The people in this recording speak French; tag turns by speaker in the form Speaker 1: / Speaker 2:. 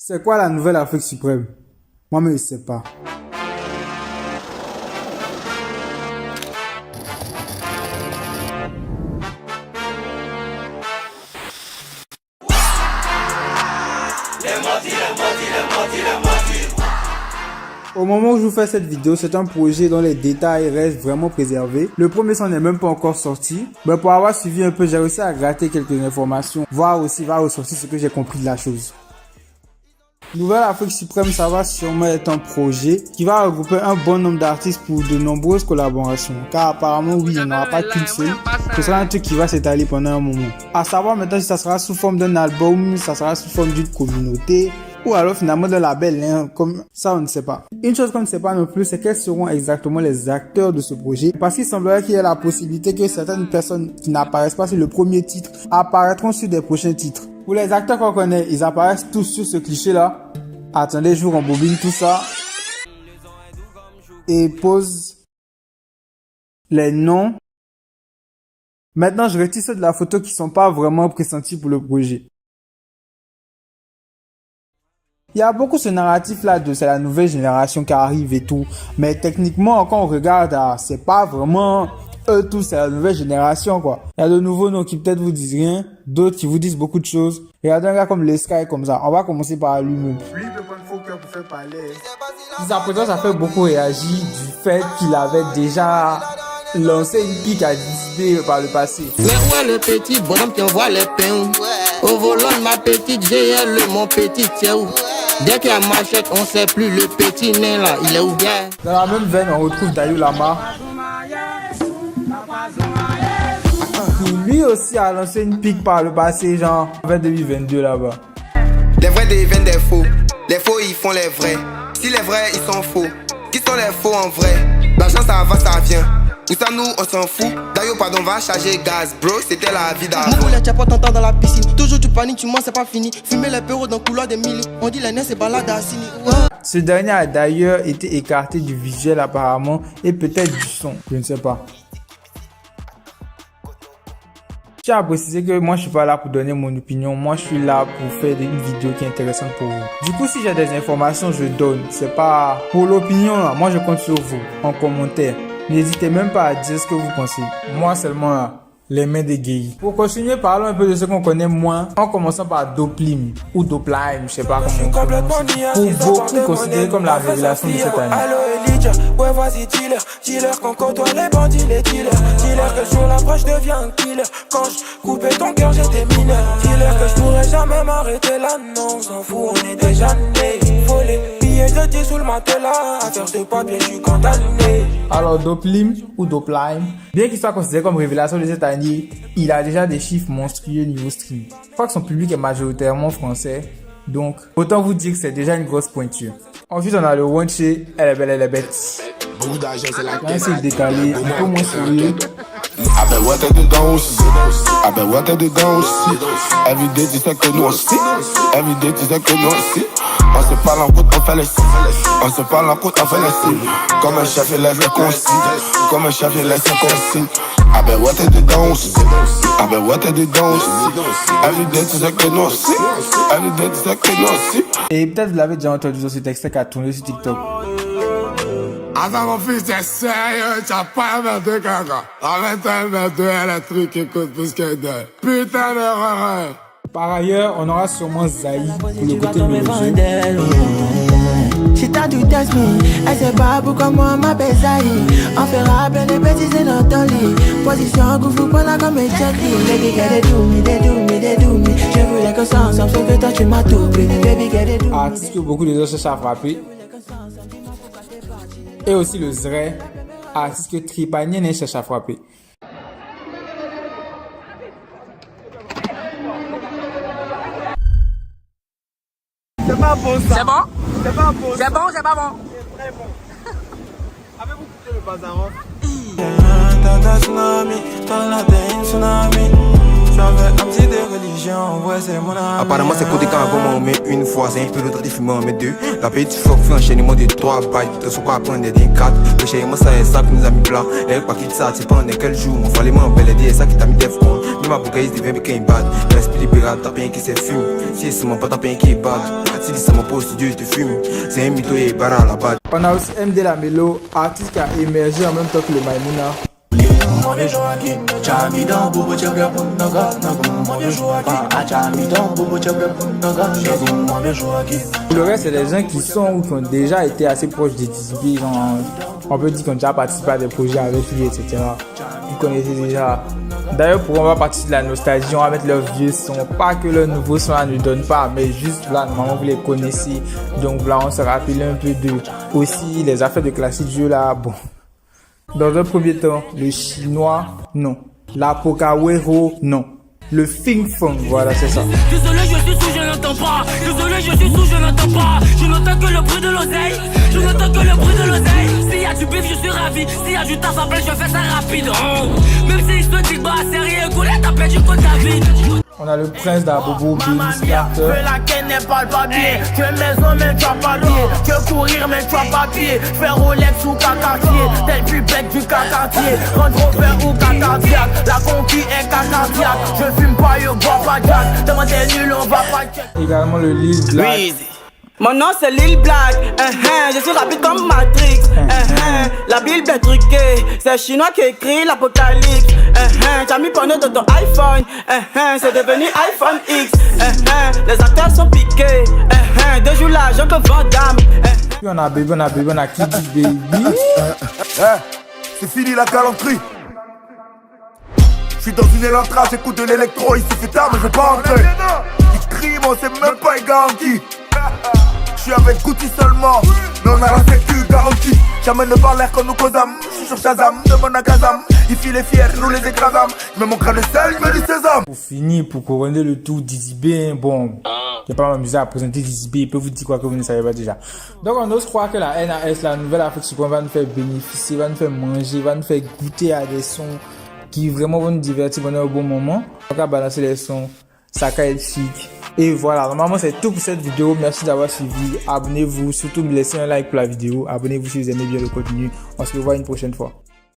Speaker 1: C'est quoi la nouvelle Afrique suprême? Moi, mais je sais pas. Au moment où je vous fais cette vidéo, c'est un projet dont les détails restent vraiment préservés. Le premier son n'est même pas encore sorti. Mais pour avoir suivi un peu, j'ai réussi à gratter quelques informations, voir aussi va ressortir ce que j'ai compris de la chose. Nouvelle Afrique suprême, ça va sûrement être un projet qui va regrouper un bon nombre d'artistes pour de nombreuses collaborations. Car apparemment, oui, il n'y en aura pas qu'une seule. Ce sera un truc qui va s'étaler pendant un moment. À savoir maintenant si ça sera sous forme d'un album, ça sera sous forme d'une communauté, ou alors finalement d'un label, hein, comme ça on ne sait pas. Une chose qu'on ne sait pas non plus, c'est quels seront exactement les acteurs de ce projet. Parce qu'il semblerait qu'il y ait la possibilité que certaines personnes qui n'apparaissent pas sur le premier titre apparaîtront sur des prochains titres. Pour les acteurs qu'on connaît, ils apparaissent tous sur ce cliché-là. Attendez, je vous rembobine tout ça. Et pose les noms. Maintenant, je retire ceux de la photo qui sont pas vraiment pressentis pour le projet. Il y a beaucoup ce narratif là de c'est la nouvelle génération qui arrive et tout. Mais techniquement, quand on regarde, c'est pas vraiment eux tous, c'est la nouvelle génération quoi. Il y a de nouveaux noms qui peut-être vous disent rien, d'autres qui vous disent beaucoup de choses. Regardez un gars comme les Sky comme ça. On va commencer par lui-même. Lui peut prendre faux cœur pour faire parler. Sa présence a fait beaucoup réagir du fait qu'il avait déjà lancé une pique à décider par le passé.
Speaker 2: Ouais, le petit bonhomme qui envoie les pains. Au volant de ma petite GL, mon petit tiens où. Dès qu'il y a machette, on sait plus le petit nain là, il est où bien.
Speaker 1: Dans la même veine, on retrouve Dayo Lama. Qui lui aussi a lancé une pique par le passé, genre en 2022 là-bas.
Speaker 3: Les vrais deviennent des faux. Les faux ils font les vrais. Si les vrais ils sont faux, qui sont les faux en vrai? L'argent ça va, ça vient. Où ça nous on s'en fout. D'ailleurs pardon va charger gaz bro, c'était la vie d'avant.
Speaker 2: Mon poulet tu pas t'entends dans la piscine. Toujours tu paniques, tu mens c'est pas fini. Fumer les péros dans le couloir des milli. On dit les nains c'est balade à Sini.
Speaker 1: Ce dernier a d'ailleurs été écarté du visuel apparemment et peut-être du son, je ne sais pas. Je tiens à préciser que moi je suis pas là pour donner mon opinion, moi je suis là pour faire une vidéo qui est intéressante pour vous. Du coup si j'ai des informations je donne, c'est pas pour l'opinion là, moi je compte sur vous en commentaire. N'hésitez même pas à dire ce que vous pensez. Moi seulement là, les mains des gays. Pour continuer, parlons un peu de ce qu'on connaît moins, en commençant par Doplim ou Doplime, je sais pas comment on prononce. Pour beaucoup considéré comme la révélation de cette année.
Speaker 4: Allo Elijah, ouais vas-y dealer, dealer quand côtoie les bandits, les dealers, dealer que sur l'approche devient un killer. Quand je coupais ton cœur j'étais mineur, dealer que je pourrais jamais m'arrêter là, non, on s'en fout, on est déjà nés. Volé, billets de 10 sous le matelas, affaire de papier, je suis condamné.
Speaker 1: Alors Doplim ou Doplime, bien qu'il soit considéré comme révélation de cette année, il a déjà des chiffres monstrueux niveau stream. Je crois que son public est majoritairement français, donc autant vous dire que c'est déjà une grosse pointure. Ensuite on a le Wanche, elle est belle, elle est bête.
Speaker 5: Beaucoup d'argent, c'est la
Speaker 1: Là c'est décalé, un peu moins sérieux.
Speaker 5: Ah ben ouais t'es dedans aussi. Ah ben ouais t'es dedans aussi. Everyday tu sais que nous aussi. Everyday tu sais que nous aussi. On se parle en route, on fait les signes. On se parle en route, on fait les signes. Comme un chef il laisse les consignes. Comme un chef il laisse les consignes. Ah ben ouais t'es dedans aussi. Ah ben ouais t'es dedans aussi. Everyday tu sais que nous aussi. Everyday tu sais que nous aussi.
Speaker 1: Et peut-être vous l'avez déjà entendu sur cet extrait qui a tourné sur TikTok.
Speaker 5: Attends mon fils, t'es sérieux, t'as pas merdé caca. Arrête-toi un merdeux électrique, écoute plus que deux. Putain d'erreur.
Speaker 1: Par ailleurs, on aura sûrement Zaï pour le côté mélodieux.
Speaker 6: Si t'as du test me, elle sait pas pourquoi moi m'appelle Zaï. On fera plein de bêtises dans ton lit. Position goufou pendant comme un Chucky. Baby get it do me, they do me, they do me. Je voulais que ça ensemble, sauf que toi tu m'as tout pris. Baby get it do me.
Speaker 1: Artiste que beaucoup de gens cherchent à frapper. Et aussi le Zray, artiste que Tripanien cherche à frapper.
Speaker 4: C'est pas bon ça.
Speaker 2: C'est bon?
Speaker 4: C'est pas bon.
Speaker 2: C'est bon, c'est pas bon?
Speaker 4: C'est très bon. Avez-vous écouté le bazar?
Speaker 6: Tsunami, dans la tsunami.
Speaker 4: avec un petit de religion, ouais c'est mon ami.
Speaker 7: Apparemment c'est côté quand on met une fois, c'est un peu l'autre défilé on met deux. La petite fuck fait enchaînement de 3 bytes, de ce quoi prendre des 4. Le chez moi ça est ça qui nous a mis plat. Les pas quitte ça, c'est pas en quel jour, on fallait m'en belle idée, ça qui t'a mis des fronts. Mais ma boucaille devient bien bad. L'esprit libéral, t'as pas un qui s'est fume. Si c'est mon pas t'as pas un qui est bad. Si c'est mon poste, Dieu te fume. C'est un mytho et barra la bad.
Speaker 1: On a aussi MD Lamelo, artiste qui a émergé en même temps que le Maimouna. Pour le reste, c'est des gens qui sont ou qui ont déjà été assez proches de DZB. On peut dire qu'on a déjà participé à des projets avec lui, etc. Vous connaissez déjà. D'ailleurs, pour on va partir de la nostalgie, on va mettre leurs vieux sons. Pas que leurs nouveaux sons ne donnent pas, mais juste là, normalement, vous les connaissez. Donc là, on se rappelle un peu de aussi les affaires de classique du jeu là. Bon. Dans un premier temps, le chinois, non. La Pokawero, non. Le Fing Fong, voilà, c'est ça.
Speaker 8: Désolé, je suis sous, je n'entends pas. Désolé, je suis sous, je n'entends pas. Je n'entends que le bruit de l'oseille. Je n'entends que le bruit de l'oseille. S'il y a du bif, je suis ravi. S'il y a du taf à plein, je fais ça rapide. Oh. Même si se dit bah, c'est rien. Couler, t'as perdu contre ta vie.
Speaker 1: On a le prince d'Abobo, Billy Starter.
Speaker 6: Que la quête n'est pas le papier. Que maison, mais tu as pas pied. Que courir, mais tu as pas pied. Faire Rolex ou cacartier. Tel pupette du cacartier. Rendre Rover ou cacardiaque. La conquille est cacardiaque. Je fume pas, yo, bois pas jack. Demande des nuls, on va pas check.
Speaker 1: Également le Lil Black.
Speaker 6: Mon nom c'est Lil Black, je suis rapide comme Matrix, la Bible est truquée, c'est chinois qui écrit l'apocalypse, t'as mis porno dans ton iPhone, c'est devenu iPhone X, les acteurs sont piqués, 2 jours là, j'en peux Van Damme.
Speaker 1: Puis on a Kitty Baby.
Speaker 5: C'est fini la galanterie. Je suis dans une élantra, j'écoute de l'électro, ici fait tard mais je vais pas entrer. Il crie, moi c'est même pas une garantie. Je suis avec Gucci seulement, mais on a la sécu garantie. Jamais ne parle l'air qu'on nous causam. Je suis sur Shazam, demande à Kazam. Il file les fiers, nous les écrasam. Je me manquerai le sel, il me dit sésame.
Speaker 1: Pour finir, pour couronner le tout, DZB, bon, je vais pas m'amuser à présenter DZB, il peut vous dire quoi que vous ne savez pas déjà. Donc on ose croire que la NAS, la nouvelle Afrique Suprême, va nous faire bénéficier, va nous faire manger, va nous faire goûter à des sons qui vraiment vont nous divertir pendant un bon moment. On va balancer les sons, ça va être chic. Et voilà, normalement c'est tout pour cette vidéo. Merci d'avoir suivi. Abonnez-vous, surtout me laissez un like pour la vidéo. Abonnez-vous si vous aimez bien le contenu. On se revoit une prochaine fois.